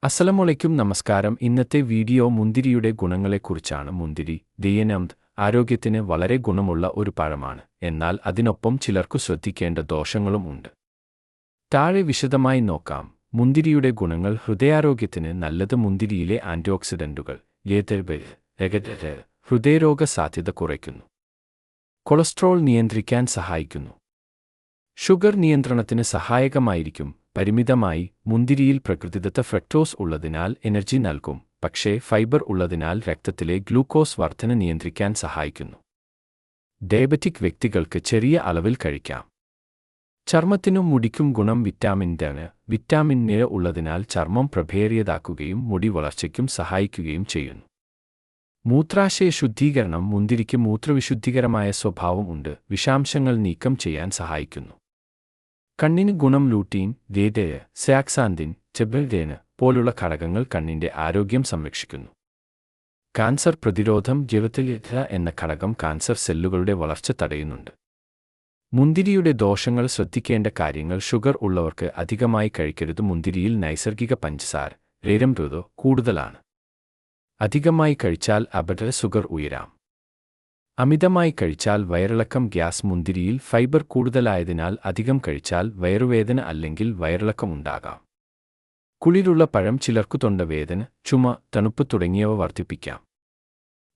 അസ്സലാമുഅലൈക്കും നമസ്കാരം. ഇന്നത്തെ വീഡിയോ മുന്തിരിയുടെ ഗുണങ്ങളെക്കുറിച്ചാണ്. മുന്തിരി ദിയനംത് ആരോഗ്യത്തിന് വളരെ ഗുണമുള്ള ഒരു പഴമാണ്. എന്നാൽ അതിനൊപ്പം ചിലർക്കു ശ്രദ്ധിക്കേണ്ട ദോഷങ്ങളും ഉണ്ട്. താഴെ വിശദമായി നോക്കാം. മുന്തിരിയുടെ ഗുണങ്ങൾ. ഹൃദയാരോഗ്യത്തിന് നല്ലത്. മുന്തിരിയിലെ ആന്റിഓക്സിഡന്റുകൾ ഹൃദയരോഗ സാധ്യത കുറയ്ക്കുന്നു. കൊളസ്ട്രോൾ നിയന്ത്രിക്കാൻ സഹായിക്കുന്നു. ഷുഗർ നിയന്ത്രണത്തിന് സഹായകമായിരിക്കും. പരിമിതമായി മുന്തിരിയിൽ പ്രകൃതിദത്ത ഫ്രക്ടോസ് ഉള്ളതിനാൽ എനർജി നൽകും, പക്ഷേ ഫൈബർ ഉള്ളതിനാൽ രക്തത്തിലെ ഗ്ലൂക്കോസ് വർധന നിയന്ത്രിക്കാൻ സഹായിക്കുന്നു. ഡയബറ്റിക് വ്യക്തികൾക്ക് ചെറിയ അളവിൽ കഴിക്കാം. ചർമ്മത്തിനും മുടിക്കും ഗുണം. വിറ്റാമിൻ ഡി വിറ്റാമിൻ എ ഉള്ളതിനാൽ ചർമ്മം പ്രഭേറിയതാക്കുകയും മുടി വളർച്ചയ്ക്കും സഹായിക്കുകയും ചെയ്യുന്നു. മൂത്രാശയ ശുദ്ധീകരണം. മുന്തിരിക്ക് മൂത്രവിശുദ്ധികരമായ സ്വഭാവം ഉണ്ട്. വിഷാംശങ്ങൾ നീക്കം ചെയ്യാൻ സഹായിക്കുന്നു. കണ്ണിന് ഗുണം. ലൂട്ടീൻ സാക്സാന്തിൻ ചെബൽഡേന് പോലുള്ള ഘടകങ്ങൾ കണ്ണിന്റെ ആരോഗ്യം സംരക്ഷിക്കുന്നു. കാൻസർ പ്രതിരോധം. ജെവത്തിലിഥ എന്ന ഘടകം കാൻസർ സെല്ലുകളുടെ വളർച്ച തടയുന്നുണ്ട്. മുന്തിരിയുടെ ദോഷങ്ങൾ. ശ്രദ്ധിക്കേണ്ട കാര്യങ്ങൾ. ഷുഗർ ഉള്ളവർക്ക് അധികമായി കഴിക്കരുത്. മുന്തിരിയിൽ നൈസർഗിക പഞ്ചസാര കൂടുതലാണ്. അധികമായി കഴിച്ചാൽ അപകട ഷുഗർ ഉയരാം. അമിതമായി കഴിച്ചാൽ വയറിളക്കം. ഗ്യാസ്. മുന്തിരിയിൽ ഫൈബർ കൂടുതലായതിനാൽ അധികം കഴിച്ചാൽ വയറുവേദന അല്ലെങ്കിൽ വയറിളക്കം ഉണ്ടാകാം. കുളിരുള്ള പഴം. ചിലർക്കു തൊണ്ടവേദന, ചുമ, തണുപ്പ് തുടങ്ങിയവ വർദ്ധിപ്പിക്കാം.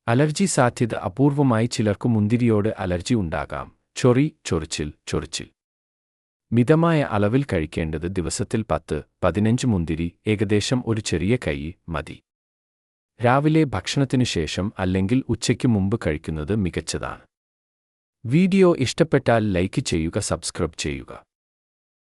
അലർജി സാധ്യത. അപൂർവമായി ചിലർക്കു മുന്തിരിയോട് അലർജി ഉണ്ടാകാം. ചൊറിച്ചിൽ. മിതമായ അളവിൽ കഴിക്കേണ്ടത്. ദിവസത്തിൽ 10-15 മുന്തിരി, ഏകദേശം ഒരു ചെറിയ കൈ മതി. രാവിലെ ഭക്ഷണത്തിനു ശേഷം അല്ലെങ്കിൽ ഉച്ചയ്ക്ക് മുമ്പ് കഴിക്കുന്നത് മികച്ചതാണ്. വീഡിയോ ഇഷ്ടപ്പെട്ടാൽ ലൈക്ക് ചെയ്യുക, സബ്സ്ക്രൈബ് ചെയ്യുക.